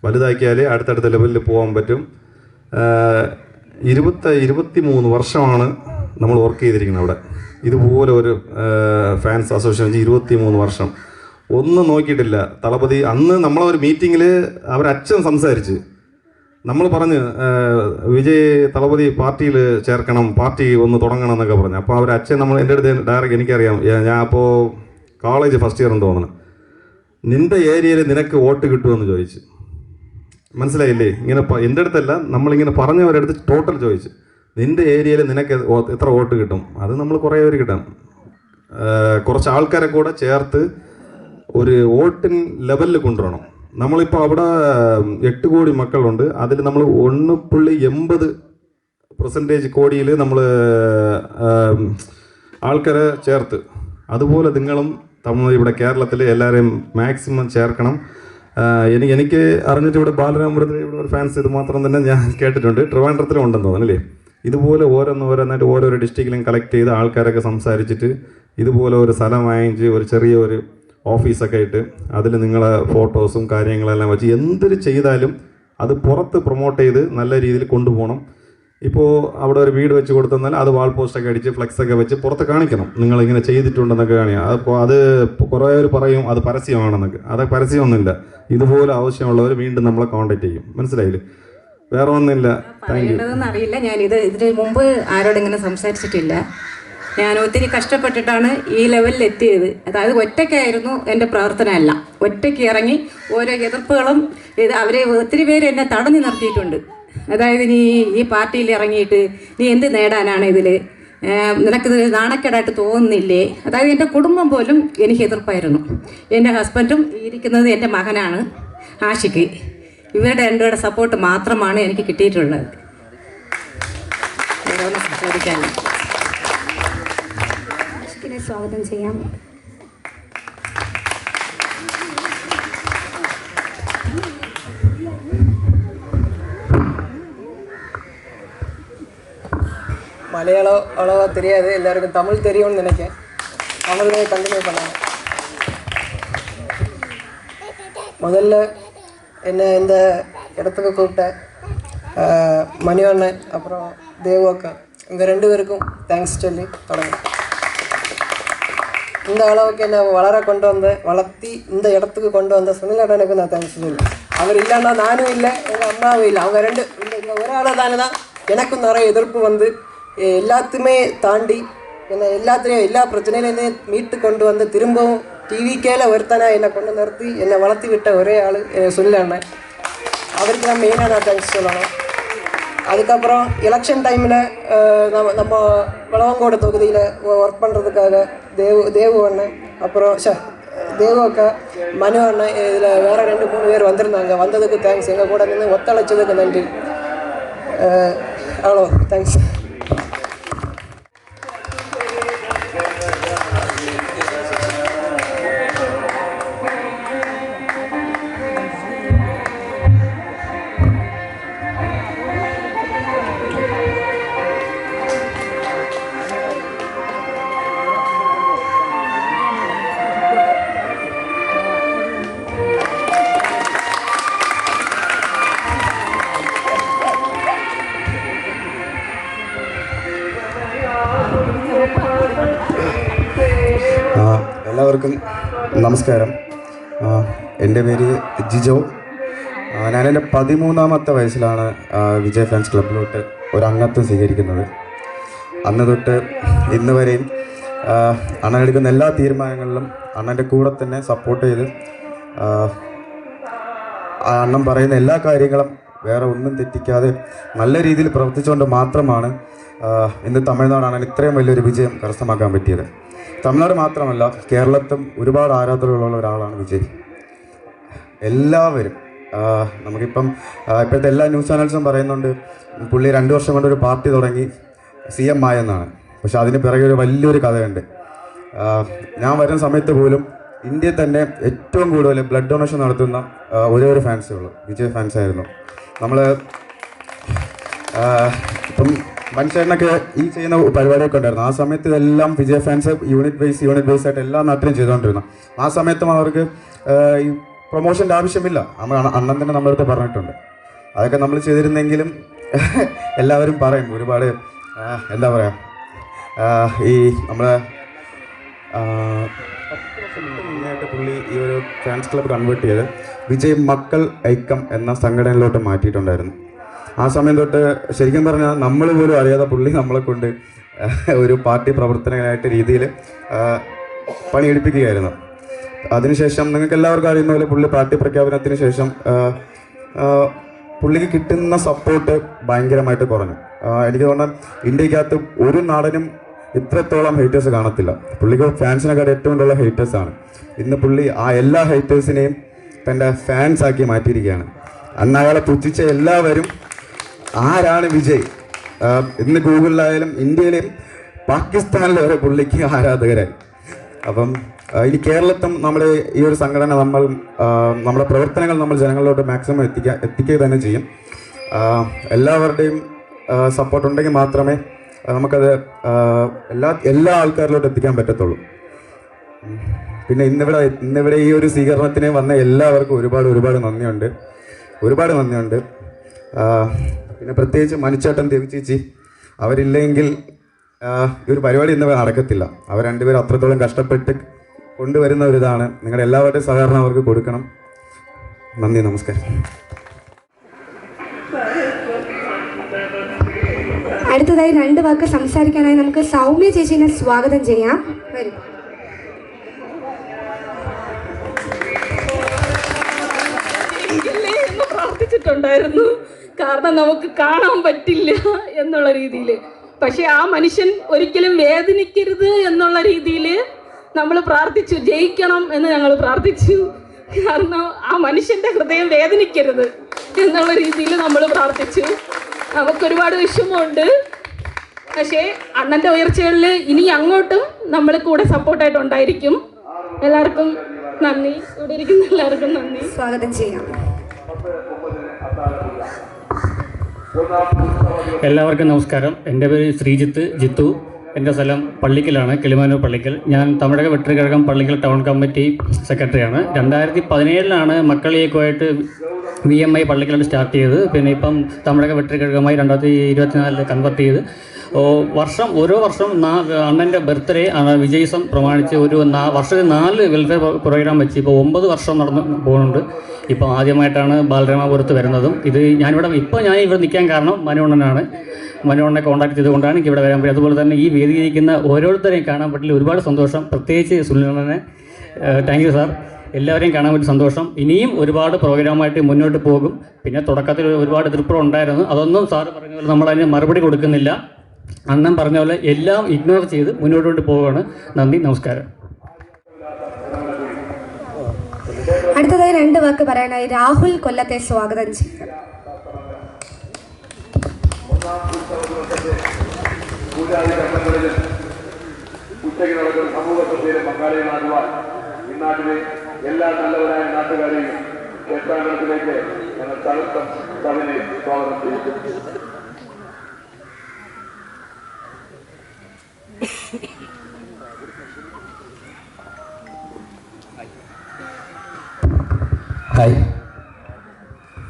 F: വലുതാക്കിയാലേ അടുത്തടുത്ത ലെവലിൽ പോകാൻ പറ്റും. 23 വർഷമാണ് നമ്മൾ വർക്ക് ചെയ്തിരിക്കുന്നത് അവിടെ. ഇതുപോലെ ഒരു ഫാൻസ് അസോസിയേഷൻ 23 വർഷം ഒന്നും നോക്കിയിട്ടില്ല. തളപതി അന്ന് നമ്മളൊരു മീറ്റിങ്ങിൽ അവരച്ഛൻ സംസാരിച്ച് നമ്മൾ പറഞ്ഞ് വിജയ് തളപതി പാർട്ടിയിൽ ചേർക്കണം, പാർട്ടി ഒന്ന് തുടങ്ങണം എന്നൊക്കെ പറഞ്ഞു. അപ്പോൾ അവരച്ഛൻ എൻ്റെ അടുത്ത് ഡയറക്റ്റ് എനിക്കറിയാം, ഞാൻ അപ്പോൾ കോളേജ് ഫസ്റ്റ് ഇയർ എന്ന് തോന്നുന്നു, നിൻ്റെ ഏരിയയിൽ നിനക്ക് വോട്ട് കിട്ടുമെന്ന് ചോദിച്ചു. മനസ്സിലായില്ലേ? ഇങ്ങനെ എൻ്റെ അടുത്തല്ല, നമ്മളിങ്ങനെ പറഞ്ഞവരുടെ അടുത്ത് ടോട്ടൽ ചോദിച്ചു, നിൻ്റെ ഏരിയയിൽ നിനക്ക് എത്ര വോട്ട് കിട്ടും. അത് നമ്മൾ കുറേ പേര് കിട്ടാം, കുറച്ച് ആൾക്കാരെ കൂടെ ചേർത്ത് ഒരു വോട്ടിംഗ് ലെവലിൽ കൊണ്ടുവരണം. നമ്മളിപ്പോൾ അവിടെ 8 കോടി മക്കളുണ്ട്, അതിൽ നമ്മൾ 1.80% കോടിയിൽ നമ്മൾ ആൾക്കാരെ ചേർത്ത്, അതുപോലെ നിങ്ങളും ഇവിടെ കേരളത്തിൽ എല്ലാവരെയും മാക്സിമം ചേർക്കണം. എനിക്ക് അറിഞ്ഞിട്ട് ഇവിടെ ബാലരാമപുരത്തിൽ ഇവിടെ ഒരു ഫാൻസ് ഇത് മാത്രം തന്നെ ഞാൻ കേട്ടിട്ടുണ്ട്. ട്രിവാൻഡ്രത്തിലും ഉണ്ടെന്ന് തോന്നുന്നല്ലേ. ഇതുപോലെ ഓരോന്നായിട്ട് ഓരോരോ ഡിസ്ട്രിക്റ്റിലും കളക്ട് ചെയ്ത് ആൾക്കാരൊക്കെ സംസാരിച്ചിട്ട് ഇതുപോലെ ഒരു സ്ഥലം വാങ്ങിച്ച് ഒരു ചെറിയൊരു ഓഫീസൊക്കെ ഇട്ട് അതിൽ നിങ്ങളെ ഫോട്ടോസും കാര്യങ്ങളെല്ലാം വെച്ച് എന്തൊരു ചെയ്താലും അത് പുറത്ത് പ്രൊമോട്ട് ചെയ്ത് നല്ല രീതിയിൽ കൊണ്ടുപോകണം. ഇപ്പോൾ അവിടെ ഒരു വീട് വെച്ച് കൊടുത്തെന്നാൽ അത് വാൾ പോസ്റ്റൊക്കെ അടിച്ച് ഫ്ലെക്സൊക്കെ വെച്ച് പുറത്ത് കാണിക്കണം, നിങ്ങളിങ്ങനെ ചെയ്തിട്ടുണ്ടെന്നൊക്കെ കാണിക്കുക. അപ്പോൾ അത് കുറേ പേർ പറയും അത് പരസ്യമാണെന്നൊക്കെ. അത് പരസ്യമൊന്നുമില്ല. ഇതുപോലെ ആവശ്യമുള്ളവർ വീണ്ടും നമ്മളെ കോൺടാക്ട് ചെയ്യും. മനസ്സിലായില്ലേ? വേറെ ഒന്നുമില്ല. Thank you.
G: അറിയില്ല, ഇതിന് മുമ്പ് ആരോടിങ്ങനെ സംസാരിച്ചിട്ടില്ല. ഞാൻ ഒത്തിരി കഷ്ടപ്പെട്ടിട്ടാണ് ഈ ലെവലിൽ എത്തിയത്. അതായത് ഒറ്റയ്ക്കായിരുന്നു എൻ്റെ പ്രവർത്തനമല്ല. ഒറ്റയ്ക്ക് ഇറങ്ങി ഓരോ എതിർപ്പുകളും അവരെ ഒത്തിരി പേര് എന്നെ തടഞ്ഞു നിർത്തിയിട്ടുണ്ട്. അതായത് നീ ഈ പാർട്ടിയിൽ ഇറങ്ങിയിട്ട് നീ എന്ത് നേടാനാണ് ഇതിൽ, നിനക്കിത് നാണക്കേടായിട്ട് തോന്നുന്നില്ലേ? അതായത് എൻ്റെ കുടുംബം പോലും എനിക്ക് എതിർപ്പായിരുന്നു. എൻ്റെ ഹസ്ബൻഡും ഇരിക്കുന്നത് എൻ്റെ മകനാണ് ആഷിക്ക്. ഇവരുടെ രണ്ടുപേരുടെ സപ്പോർട്ട് മാത്രമാണ് എനിക്ക് കിട്ടിയിട്ടുള്ളത്. സംസാരിക്കാനും
E: സ്വാഗതം ചെയ്യാം.
H: மலையாளம் அவ்வளோவா தெரியாது, எல்லாருக்கும் தமிழ் தெரியும்னு நினைக்கிறேன். தமிழ்லேயே கண்டினியூ பண்ணாங்க. முதல்ல என்ன இந்த இடத்துக்கு கூப்பிட்ட மணி அண்ணன் அப்புறம் தேவு அக்கா, இங்கே 2 பேருக்கும் தேங்க்ஸ் சொல்லி தொடங்க. இந்த அளவுக்கு என்னை வளர்த்தி இந்த இடத்துக்கு கொண்டு வந்த சுனில் அண்ணனுக்கு நான் தேங்க்ஸ் சொல்லி. அவர் இல்லைன்னா நானும் இல்லை, எங்கள் அம்மாவும் இல்லை. அவங்க 2 இந்த ஒரு தானே தான் எனக்கும் நிறைய எதிர்ப்பு வந்து எல்லாத்தையுமே தாண்டி என்னை எல்லா பிரச்சனையிலேருந்தே மீட்டு கொண்டு வந்து திரும்பவும் டிவிக்கேல ஒருத்தனாக என்னை கொண்டு நிறுத்தி என்னை வளர்த்தி விட்ட ஒரே ஆள் சுனில் அண்ணன். அவருக்கு தான் மெயினாக நான் தேங்க்ஸ் சொல்லணும். அதுக்கப்புறம் எலெக்ஷன் டைமில் நம்ம விளவங்கோடு தொகுதியில் ஒர்க் பண்ணுறதுக்காக தேவு அண்ணன், அப்புறம் தேவு அக்கா, மனு அண்ணன், இதில் வேறு 2-3 பேர் வந்திருந்தாங்க. வந்ததுக்கு தேங்க்ஸ். எங்கள் கூட நின்று ஒத்துழைச்சதுக்கு நன்றி. அவ்வளோ தேங்க்ஸ்.
I: എല്ലാവർക്കും നമസ്കാരം. എൻ്റെ പേര് ജിജോ. ഞാനെൻ്റെ 13ാമത്തെ വയസ്സിലാണ് വിജയ് ഫാൻസ് ക്ലബിലോട്ട് ഒരു അംഗത്വം സ്വീകരിക്കുന്നത്. അന്ന് തൊട്ട് ഇന്ന് വരെയും അണ്ണനെടുക്കുന്ന എല്ലാ തീരുമാനങ്ങളിലും അണ്ണൻ്റെ കൂടെ തന്നെ സപ്പോർട്ട് ചെയ്ത് അണ്ണൻ പറയുന്ന എല്ലാ കാര്യങ്ങളും വേറെ ഒന്നും തെറ്റിക്കാതെ നല്ല രീതിയിൽ പ്രവർത്തിച്ചുകൊണ്ട് മാത്രമാണ് ഇന്ന് തമിഴ്നാട് അണ്ണൻ ഇത്രയും വലിയൊരു വിജയം കരസ്ഥമാക്കാൻ പറ്റിയത്. തമിഴ്നാട് മാത്രമല്ല, കേരളത്തിലും ഒരുപാട് ആരാധകരുള്ള ഒരാളാണ് വിജയ്. എല്ലാവരും നമുക്കിപ്പം ഇപ്പോഴത്തെ എല്ലാ ന്യൂസ് ചാനൽസും പറയുന്നുണ്ട് പുള്ളി 2 വർഷം കൊണ്ട് ഒരു പാർട്ടി തുടങ്ങി CM ആയെന്നാണ്. പക്ഷെ അതിന് പിറകെ ഒരു വലിയൊരു കഥയുണ്ട്. ഞാൻ വരുന്ന സമയത്ത് പോലും ഇന്ത്യയിൽ തന്നെ ഏറ്റവും കൂടുതൽ ബ്ലഡ് ഡൊണേഷൻ നടത്തുന്ന ഒരു ഫാൻസേ ഉള്ളൂ, വിജയ് ഫാൻസ് ആയിരുന്നു. നമ്മൾ ഇപ്പം മനുഷ്യനൊക്കെ ഈ ചെയ്യുന്ന പരിപാടിയൊക്കെ ഉണ്ടായിരുന്നു. ആ സമയത്ത് ഇതെല്ലാം വിജയ് ഫാൻസ് യൂണിറ്റ് ബേസ് ആയിട്ട് എല്ലാ നാട്ടിലും ചെയ്തുകൊണ്ടിരുന്നു. ആ സമയത്തും അവർക്ക് ഈ പ്രൊമോഷൻ്റെ ആവശ്യമില്ല. അണ്ണൻ തന്നെ നമ്മളടുത്ത് പറഞ്ഞിട്ടുണ്ട്. അതൊക്കെ നമ്മൾ ചെയ്തിരുന്നെങ്കിലും എല്ലാവരും പറയും ഒരുപാട് എന്താ പറയുക, ഈ നമ്മളെ 10 വർഷം മുന്നായിട്ട് പുള്ളി ഈ ഒരു ഫാൻസ് ക്ലബ്ബ് കൺവേർട്ട് ചെയ്ത് വിജയ് മക്കൾ ഐക്യം എന്ന സംഘടനയിലോട്ട് മാറ്റിയിട്ടുണ്ടായിരുന്നു. ആ സമയം തൊട്ട് ശരിക്കും പറഞ്ഞാൽ നമ്മൾ പോലും അറിയാതെ പുള്ളി നമ്മളെ കൊണ്ട് ഒരു പാർട്ടി പ്രവർത്തനമായിട്ട് രീതിയിൽ പണിയെടുപ്പിക്കുകയായിരുന്നു. അതിനുശേഷം നിങ്ങൾക്ക് എല്ലാവർക്കും അറിയുന്ന പോലെ പുള്ളി പാർട്ടി പ്രഖ്യാപനത്തിന് ശേഷം പുള്ളിക്ക് കിട്ടുന്ന സപ്പോർട്ട് ഭയങ്കരമായിട്ട് കുറഞ്ഞു. എനിക്ക് തോന്നുന്നു ഇന്ത്യക്കകത്ത് ഒരു നടനും ഇത്രത്തോളം ഹേറ്റേഴ്സ് കാണത്തില്ല. പുള്ളിക്ക് ഫാൻസിനെക്കാൾ ഏറ്റവും കൂടുതലുള്ള ഹേറ്റേഴ്സാണ്. ഇന്ന് പുള്ളി ആ എല്ലാ ഹേറ്റേഴ്സിനെയും തൻ്റെ ഫാൻസാക്കി മാറ്റിയിരിക്കുകയാണ്. അന്ന് അയാളെ പുച്ഛിച്ച എല്ലാവരും ആരാണ് വിജയ്, ഇന്ന് ഗൂഗിളിലായാലും ഇന്ത്യയിലെയും പാകിസ്ഥാനിലെ വരെ പുള്ളിക്ക് ആരാധകരായി. അപ്പം ഇനി കേരളത്തിൽ നമ്മൾ ഈ ഒരു സംഘടന നമ്മുടെ പ്രവർത്തനങ്ങൾ നമ്മൾ ജനങ്ങളിലോട്ട് മാക്സിമം എത്തിക്കുക തന്നെ ചെയ്യും. എല്ലാവരുടെയും സപ്പോർട്ട് ഉണ്ടെങ്കിൽ മാത്രമേ നമുക്കത് എല്ലാ ആൾക്കാരിലോട്ട് എത്തിക്കാൻ പറ്റത്തുള്ളൂ. പിന്നെ ഇന്നിവിടെ ഈ ഒരു സ്വീകരണത്തിന് വന്ന എല്ലാവർക്കും ഒരുപാട് നന്ദിയുണ്ട്. പിന്നെ പ്രത്യേകിച്ച് മനുച്ചേട്ടൻ, ദേവി ചേച്ചി, അവരില്ലെങ്കിൽ ഈ ഒരു പരിപാടി ഇന്ന് നടക്കത്തില്ല. അവർ രണ്ടുപേരും അത്രത്തോളം കഷ്ടപ്പെട്ട് കൊണ്ടുവരുന്ന ഒരിതാണ്. നിങ്ങളുടെ എല്ലാവരുടെയും സഹകരണം അവർക്ക് കൊടുക്കണം. നന്ദി, നമസ്കാരം.
E: അടുത്തതായി 2 വാക്ക് സംസാരിക്കാനായി നമുക്ക് സൗമ്യ ചേച്ചിനെ സ്വാഗതം ചെയ്യാം. വരും.
J: എന്ന് പ്രാർത്ഥിച്ചിട്ടുണ്ടായിരുന്നു. കാരണം നമുക്ക് കാണാൻ പറ്റില്ല എന്നുള്ള രീതിയിൽ. പക്ഷെ ആ മനുഷ്യൻ ഒരിക്കലും വേദനിക്കരുത് എന്നുള്ള രീതിയിൽ നമ്മൾ പ്രാർത്ഥിച്ചു. ജയിക്കണം എന്ന് ഞങ്ങൾ പ്രാർത്ഥിച്ചു. കാരണം ആ മനുഷ്യന്റെ ഹൃദയം വേദനിക്കരുത് എന്നുള്ള രീതിയിൽ നമ്മൾ പ്രാർത്ഥിച്ചു. നമുക്കൊരുപാട് വിഷമമുണ്ട്. പക്ഷേ അണ്ണൻ്റെ ഉയർച്ചകളിൽ ഇനി അങ്ങോട്ടും നമ്മൾ കൂടെ സപ്പോർട്ടായിട്ടുണ്ടായിരിക്കും. എല്ലാവർക്കും നന്ദി. ഇവിടെ ഇരിക്കുന്ന എല്ലാവർക്കും നന്ദി.
E: സ്വാഗതം ചെയ്യാം.
K: എല്ലാവർക്കും നമസ്കാരം. എൻ്റെ പേര് ശ്രീജിത്ത് ജിത്തു. എൻ്റെ സ്ഥലം പള്ളിക്കലാണ്, കിളിമാനൂർ പള്ളിക്കൽ. ഞാൻ തമിഴക വെട്രികഴകം പള്ളിക്കൽ ടൗൺ കമ്മിറ്റി സെക്രട്ടറിയാണ്. 2017 മക്കളിയേക്കുമായിട്ട് VMI പള്ളിക്കലാണ് സ്റ്റാർട്ട് ചെയ്തത്. പിന്നെ ഇപ്പം തമിഴക വെട്രികഴകമായി 2024 കൺവെർട്ട് ചെയ്ത് ഓരോ വർഷം അണ്ണൻ്റെ ബർത്ത്ഡേ വിജയസം പ്രമാണിച്ച് വർഷത്തിൽ 4 വെൽഫെയർ പ്രോഗ്രാം വെച്ച് ഇപ്പോൾ 9 വർഷം നടന്ന് പോകുന്നുണ്ട്. ഇപ്പോൾ ആദ്യമായിട്ടാണ് ബാലരാമപുരത്ത് വരുന്നതും. ഞാൻ ഇവിടെ നിൽക്കാൻ കാരണം മനുവണ്ണനെ കോൺടാക്ട് ചെയ്തുകൊണ്ടാണ് എനിക്ക് ഇവിടെ വരാൻ പറ്റും. അതുപോലെ തന്നെ ഈ വേദിയിരിക്കുന്ന ഓരോരുത്തരെയും കാണാൻ പറ്റില്ല. ഒരുപാട് സന്തോഷം. പ്രത്യേകിച്ച് സുനിലണ്ണനെ താങ്ക് യു സാർ. എല്ലാവരെയും കാണാൻ പറ്റിയ സന്തോഷം. ഇനിയും ഒരുപാട് പ്രോഗ്രാമായിട്ട് മുന്നോട്ട് പോകും. പിന്നെ തുടക്കത്തിൽ ഒരുപാട് എതിർപ്പുണ്ടായിരുന്നു. അതൊന്നും സാറ് പറഞ്ഞ പോലെ നമ്മളതിന് മറുപടി കൊടുക്കുന്നില്ല. അണ്ണൻ പറഞ്ഞ പോലെ എല്ലാം ഇഗ്നോർ ചെയ്ത് മുന്നോട്ട് പോവുകയാണ്. നന്ദി, നമസ്കാരം.
E: അടുത്തതായി 2 വാക്ക് പറയാനായി രാഹുൽ കൊല്ലത്തെ സ്വാഗതം ചെയ്യാം.
L: ഉച്ചയ്ക്ക് നടക്കുന്ന സമൂഹത്തിലെ പങ്കാളികളാകുവാൻ ഇന്നാട്ടിലെ എല്ലാ നല്ലവരായ നാട്ടുകാരെയും ക്ഷേത്രാങ്കണത്തിലേക്ക് ഞങ്ങൾ തണുത്ത സഭനെ സ്വാഗതം ചെയ്തു.
M: ഹായ്.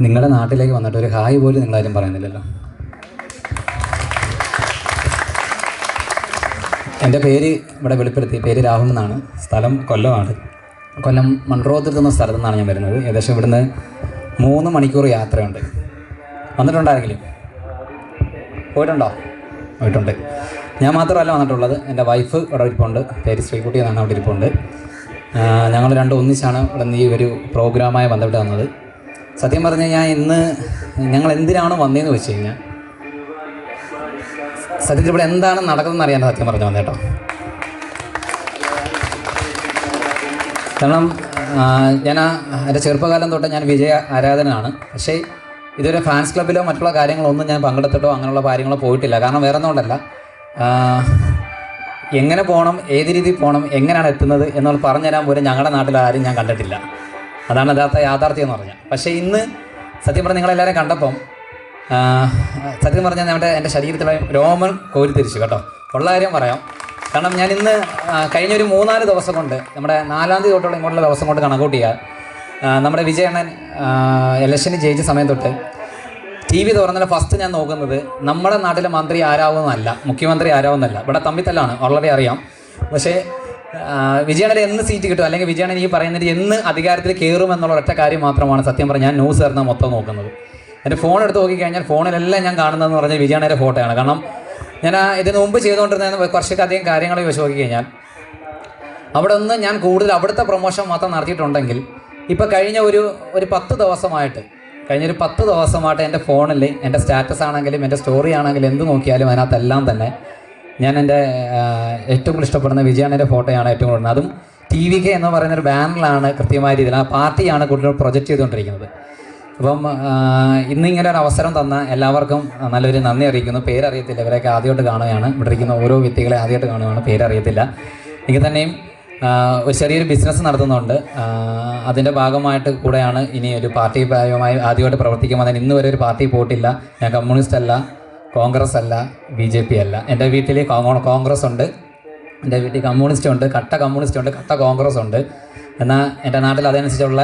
M: നിങ്ങളുടെ നാട്ടിലേക്ക് വന്നിട്ട് ഒരു ഹായ് പോലും നിങ്ങളാരും പറയുന്നില്ലല്ലോ. എൻ്റെ പേര് ഇവിടെ വെളിപ്പെടുത്തി. പേര് രാഹുൽ എന്നാണ്. സ്ഥലം കൊല്ലമാണ്. കൊല്ലം മൺറോത്തിരുത്തുന്ന സ്ഥലത്തു നിന്നാണ് ഞാൻ വരുന്നത്. ഏകദേശം ഇവിടുന്ന് 3 മണിക്കൂർ യാത്രയുണ്ട്. വന്നിട്ടുണ്ടായിരുന്നെങ്കിലും പോയിട്ടുണ്ട്. ഞാൻ മാത്രമല്ല വന്നിട്ടുള്ളത്. എൻ്റെ വൈഫ് ഇവിടെ ഇരിപ്പുണ്ട്. പേര് ശ്രീകുട്ടി എന്നാണ്. അവിടെ ഇരിപ്പുണ്ട്. ഞങ്ങൾ രണ്ടും ഒന്നിച്ചാണ് ഇവിടെ ഈ ഒരു പ്രോഗ്രാമായി ബന്ധപ്പെട്ട് വന്നത്. സത്യം പറഞ്ഞു കഴിഞ്ഞാൽ ഇന്ന് ഞങ്ങൾ എന്തിനാണ് വന്നതെന്ന് വെച്ച് കഴിഞ്ഞാൽ സത്യത്തിൽ ഇവിടെ എന്താണ് നടക്കുന്നതെന്ന് അറിയാൻ സത്യം പറഞ്ഞു വന്നേട്ടോ. കാരണം ഞാൻ എൻ്റെ ചെറുപ്പകാലം തൊട്ട് ഞാൻ വിജയ ആരാധനാണ്. പക്ഷേ ഇതുവരെ ഫാൻസ് ക്ലബ്ബിലോ മറ്റുള്ള കാര്യങ്ങളൊന്നും ഞാൻ പങ്കെടുത്തിട്ടോ അങ്ങനെയുള്ള കാര്യങ്ങളോ പോയിട്ടില്ല. കാരണം വേറെ ഒന്നുകൊണ്ടല്ല, എങ്ങനെ പോകണം, ഏത് രീതിയിൽ പോകണം, എങ്ങനെയാണ് എത്തുന്നത് എന്നുള്ള പറഞ്ഞുതരാൻ പോലും ഞങ്ങളുടെ നാട്ടിൽ ആരും ഞാൻ കണ്ടിട്ടില്ല. അതാണ് യാഥാർത്ഥ്യം എന്ന് പറഞ്ഞാൽ. പക്ഷേ ഇന്ന് സത്യം പറഞ്ഞാൽ നിങ്ങളെല്ലാവരും കണ്ടപ്പം സത്യം പറഞ്ഞാൽ എൻ്റെ ശരീരത്തിലെ രോമൻ കോരിത്തിരിച്ചു കേട്ടോ. ഉള്ള കാര്യം പറയാം. കാരണം ഞാൻ ഇന്ന് കഴിഞ്ഞൊരു 3-4 ദിവസം കൊണ്ട്, നമ്മുടെ 4-ാം തീയതി തൊട്ടുള്ള ഇങ്ങോട്ടുള്ള ദിവസം കൊണ്ട് കണക്കൂട്ട് ചെയ്യാൻ, നമ്മുടെ വിജയണ്ണൻ ഇലക്ഷന് ജയിച്ച സമയം തൊട്ട് TV തുറന്നിട്ട് ഫസ്റ്റ് ഞാൻ നോക്കുന്നത് നമ്മുടെ നാട്ടിലെ മന്ത്രി ആരാവുന്നതല്ല, മുഖ്യമന്ത്രി ആരാവുന്നതല്ല. ഇവിടെ തമ്മിത്തല്ലാണ്, വളരെ അറിയാം. പക്ഷേ വിജയണ്ണന് എന്ന് സീറ്റ് കിട്ടും, അല്ലെങ്കിൽ വിജയണ്ണൻ ഈ പറയുന്നത് എന്ന് അധികാരത്തിൽ കയറും എന്നുള്ള ഒറ്റ കാര്യം മാത്രമാണ് സത്യം പറഞ്ഞാൽ ഞാൻ ന്യൂസ് തരുന്ന മൊത്തം നോക്കുന്നത്. എൻ്റെ ഫോൺ എടുത്ത് നോക്കിക്കഴിഞ്ഞാൽ ഫോണിലെല്ലാം ഞാൻ കാണുന്നതെന്ന് പറഞ്ഞാൽ വിജയണ്ണൻ്റെ ഫോട്ടോയാണ്. കാരണം ഞാൻ ഇതിന് മുമ്പ് ചെയ്തുകൊണ്ടിരുന്ന കുറച്ചധികം കാര്യങ്ങൾ വെച്ച് നോക്കിക്കഴിഞ്ഞാൽ അവിടെ ഒന്ന് ഞാൻ കൂടുതൽ അവിടുത്തെ പ്രൊമോഷൻ മാത്രം നടത്തിയിട്ടുണ്ടെങ്കിൽ ഇപ്പോൾ കഴിഞ്ഞൊരു 10 ദിവസമായിട്ട് എൻ്റെ ഫോണിൽ എൻ്റെ സ്റ്റാറ്റസ് ആണെങ്കിലും എൻ്റെ സ്റ്റോറി ആണെങ്കിലും എന്ത് നോക്കിയാലും അതിനകത്തെല്ലാം തന്നെ ഞാൻ എൻ്റെ ഏറ്റവും കൂടുതൽ ഇഷ്ടപ്പെടുന്ന വിജയണ്ണൻ്റെ ഫോട്ടോയാണ് ഏറ്റവും കൂടുതൽ. അതും TVK എന്ന് പറയുന്നൊരു ബാനറിലാണ് കൃത്യമായ രീതിയിൽ ആ പാർട്ടിയാണ് കൂടുതൽ പ്രൊജക്റ്റ് ചെയ്തുകൊണ്ടിരിക്കുന്നത്. അപ്പം ഇന്നിങ്ങനെ ഒരു അവസരം തന്ന എല്ലാവർക്കും നല്ലൊരു നന്ദി അറിയിക്കുന്നു. പേരറിയത്തില്ല, ഇവരെയൊക്കെ ആദ്യമായിട്ട് കാണുകയാണ്. ഇവിടെ ഇരിക്കുന്ന ഓരോ വ്യക്തികളെ ആദ്യമായിട്ട് കാണുകയാണ്, പേരറിയത്തില്ല. എങ്കിൽ തന്നെയും ഒരു ചെറിയൊരു ബിസിനസ് നടത്തുന്നുണ്ട്. അതിൻ്റെ ഭാഗമായിട്ട് കൂടെയാണ് ഇനി ഒരു പാർട്ടി ഭാഗമായി ആദ്യമായിട്ട് പ്രവർത്തിക്കാൻ വന്നത്. ഇന്ന് വരെ ഒരു പാർട്ടി പോയിട്ടില്ല. ഞാൻ കമ്മ്യൂണിസ്റ്റ് അല്ല, കോൺഗ്രസ് അല്ല, BJP അല്ല. എൻ്റെ വീട്ടിൽ കോൺഗ്രസ് ഉണ്ട്, എൻ്റെ വീട്ടിൽ കമ്മ്യൂണിസ്റ്റ് ഉണ്ട്, കട്ട കമ്മ്യൂണിസ്റ്റ് ഉണ്ട്, കട്ട കോൺഗ്രസ് ഉണ്ട്. എന്നാൽ എൻ്റെ നാട്ടിൽ അതനുസരിച്ചുള്ള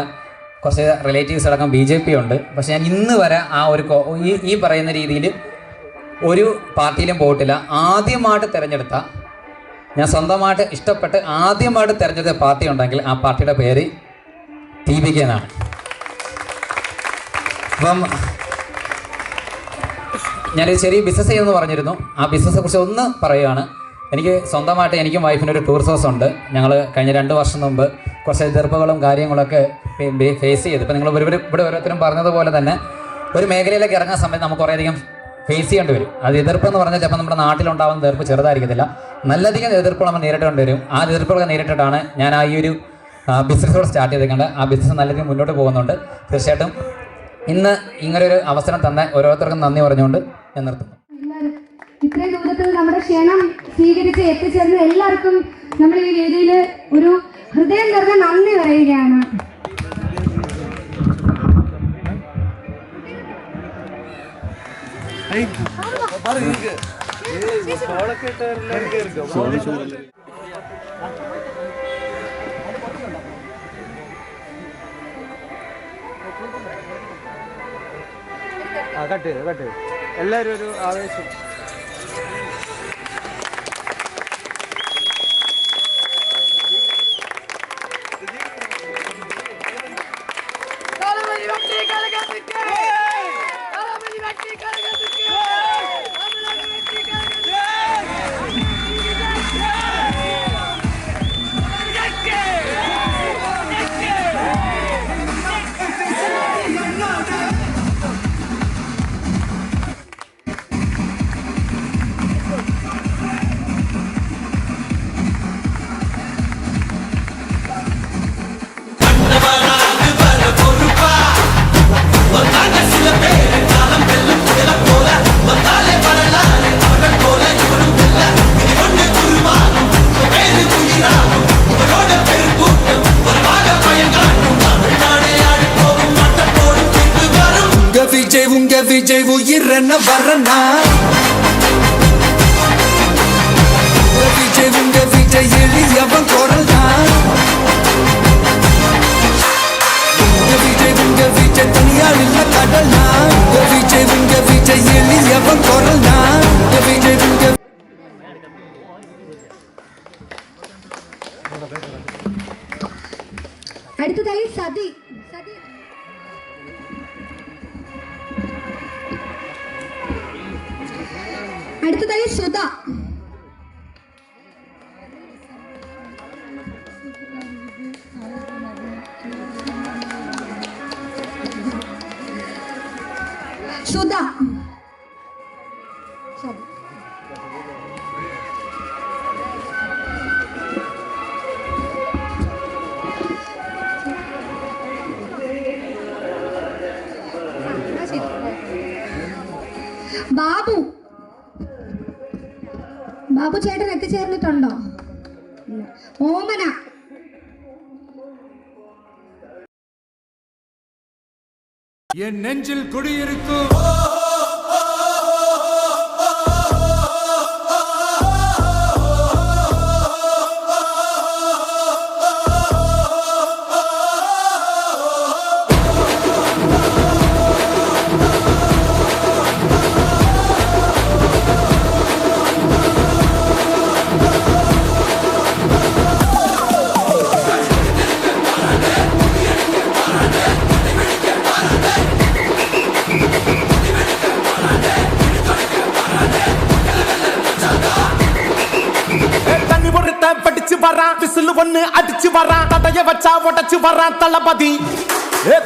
M: കുറച്ച് റിലേറ്റീവ്സ് അടക്കം BJP ഉണ്ട്. പക്ഷേ ഞാൻ ഇന്ന് വരെ ആ ഒരു ഈ പറയുന്ന രീതിയിൽ ഒരു പാർട്ടിയിലും പോയിട്ടില്ല. ആദ്യമായിട്ട് തിരഞ്ഞെടുത്ത, ഞാൻ സ്വന്തമായിട്ട് ഇഷ്ടപ്പെട്ട് ആദ്യമായിട്ട് തിരഞ്ഞെടുത്ത പാർട്ടി ഉണ്ടെങ്കിൽ ആ പാർട്ടിയുടെ പേര് TVK എന്നാണ്. അപ്പം ഞാനൊരു ചെറിയ ബിസിനസ് ചെയ്യുമെന്ന് പറഞ്ഞിരുന്നു. ആ ബിസിനസ്സിനെ കുറിച്ച് ഒന്ന് പറയുകയാണ്. എനിക്ക് സ്വന്തമായിട്ട് എനിക്കും വൈഫിനും ഒരു ടൂർ സോഴ്സ് ഉണ്ട്. ഞങ്ങൾ കഴിഞ്ഞ 2 വർഷം മുമ്പ് കുറച്ച് എതിർപ്പുകളും കാര്യങ്ങളൊക്കെ ഫേസ് ചെയ്ത്, ഇപ്പം നിങ്ങൾ ഇവിടെ ഓരോരുത്തരും പറഞ്ഞതുപോലെ തന്നെ ഒരു മേഖലയിലേക്ക് ഇറങ്ങുന്ന സമയത്ത് നമുക്ക് കുറേയധികം ഫേസ് ചെയ്യേണ്ടി വരും. അത് എതിർപ്പെന്ന് പറഞ്ഞാൽ ചിലപ്പോൾ നമ്മുടെ നാട്ടിലുണ്ടാകുന്ന എതിർപ്പ് ചെറുതായിരിക്കത്തില്ല, നല്ലധികം എതിർപ്പുകൾ നമ്മൾ നേരിടേണ്ടി വരും. ആ എതിർപ്പുകളൊക്കെ നേരിട്ടിട്ടാണ് ഞാൻ ആ ഈ ഒരു ബിസിനസ്സോട് സ്റ്റാർട്ട് ചെയ്തേക്കുന്നത്. ആ ബിസിനസ് നല്ലധികം മുന്നോട്ട് പോകുന്നുണ്ട്. തീർച്ചയായിട്ടും ഇന്ന് ഇങ്ങനൊരു അവസരം തന്ന ഓരോരുത്തർക്കും നന്ദി പറഞ്ഞുകൊണ്ട് ഞാൻ നിർത്തുന്നു.
E: ഇത്രയും ദൂരത്തിൽ നമ്മുടെ ക്ഷണം സ്വീകരിച്ച് എത്തിച്ചേർന്ന എല്ലാവർക്കും നമ്മൾ ഈ വേദിയിൽ ഒരു ഹൃദയം നിറഞ്ഞ നന്ദി പറയുകയാണ്.
H: എല്ലാവരും ഒരു ആവേശം.
N: விஜய் உயிரென்ன வரனா விஜய் உங்க விஜய் எளியவன் குரல் தான் விஜய் உங்க விஜய் தனியால் இல்ல கடல் தான் விஜய் உங்க விஜய் எளியவன் குரல் தான் விஜய் உங்க
E: അടുത്തതായി സതി അടുത്തതായി സുധ സുധ ബാബു ബാബു ചേട്ടൻ എത്തിച്ചേർന്നിട്ടുണ്ടോ? ഓമന
N: என் நெஞ்சில் குடியிருக்கும் படிச்சு வரான் விசில் ஒண்ணு அடிச்சு வரான் தடைய வச்சா உடச்சு வரான் தளபதி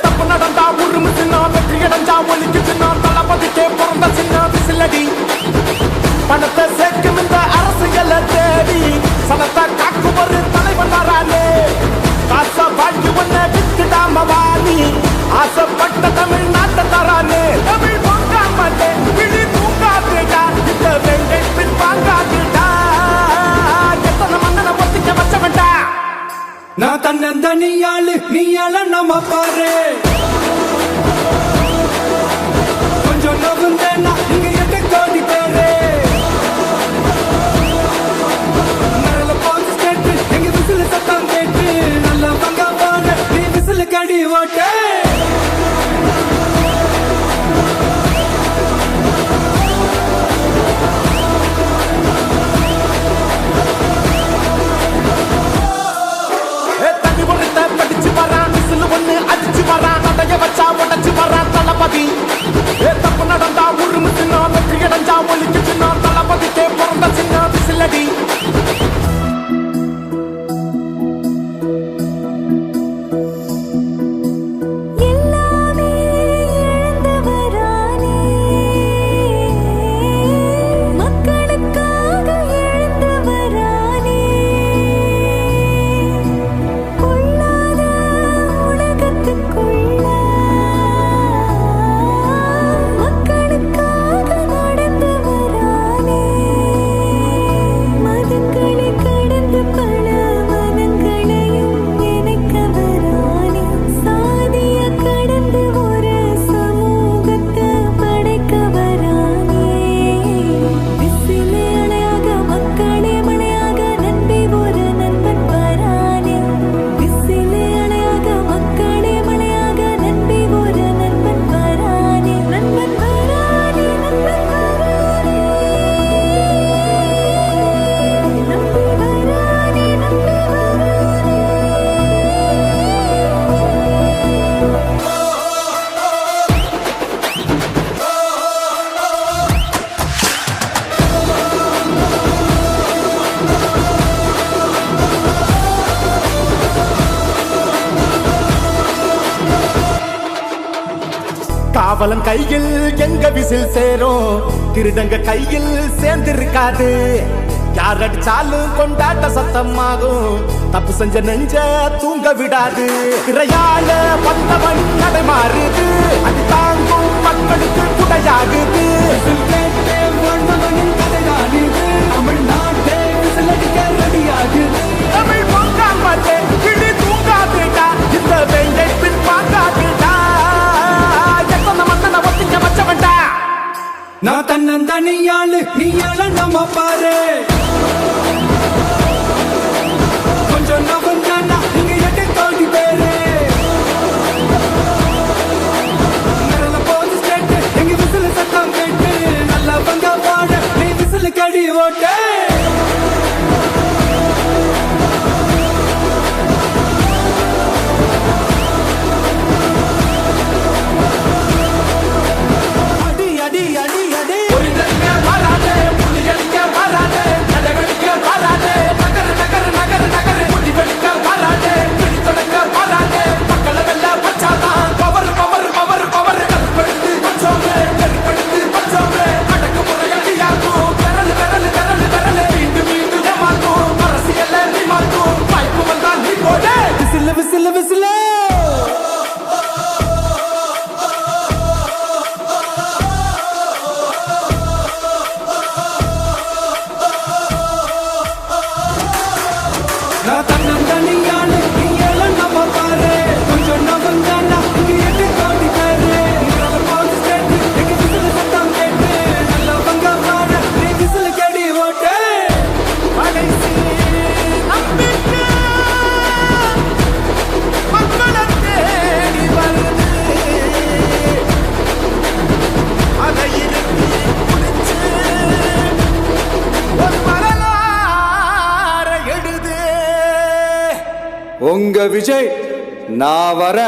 N: தப்பு நடந்தா உருமு சின்ன வெற்றி அடைஞ்சா ஒலிக்கு சின்ன தளபதிக்கே பிறந்த சின்ன விசிலடி பணத்தை சேர்க்கும் இந்த அரசியலை தேடி சனத்தை காக்கும் ஒரு தலைவன் வரானே காசை வாழ்க்கை ஒண்ணு வித்துடாம வாணி ஆசைப்பட்ட தமிழ்நாட்டை தரானே தமிழ் பொங்கா மாட்டேன் விழி தூங்காதேடா இந்த வெங்கை பின் வாங்காதேடா பாரு கொஞ்சம் நவுந்தேன்னா இங்க 8 கோடி பேரு நல்ல பாட்டு கேட்டு எங்க விசில் சத்தம் கேட்டு நல்ல பங்கா பாரு நீ விசில் கடி ஓட்ட படிச்சு வரான் விசில் ஒண்ணு அடிச்சு வரான் தடைய வச்சா உடச்சு வரான் தளபதி தப்பு நடந்தா உருமு சின்ன வெற்றி அடைஞ்சா ஒலிக்கு சின்ன தளபதிக்கே பிறந்த சின்ன விசிலடி காவலன் கையில் எங்க விசில் சேரும் திருடங்க கையில் சேர்ந்திருக்காது யார் அடிச்சாலும் கொண்டாட்ட சத்தமாகும் தப்பு செஞ்ச நெஞ்ச தூங்க விடாது திரையால வந்தவன் கடை மாறுது அது தாங்கும் மக்களுக்கு குடையாகுது தமிழ்நாட்டே விசில் அடிக்க ரெடியாகுது தமிழ் பொங்காமலே கிளி தூங்காதுடா இந்த வெங்கை பின் பார்க்காதுடா நான் தன்னந்தனியாளு நீ நம்ம பாரு கொஞ்சம் நவந்தானா இங்க 8 கோடி பேரு நல்ல போது ஸ்டேட் எங்க விசில் சத்தம் கேட்டு நல்ல பங்கா பாட நீ விசில் கடி ஓட்ட
O: உங்க விஜய் நான் வர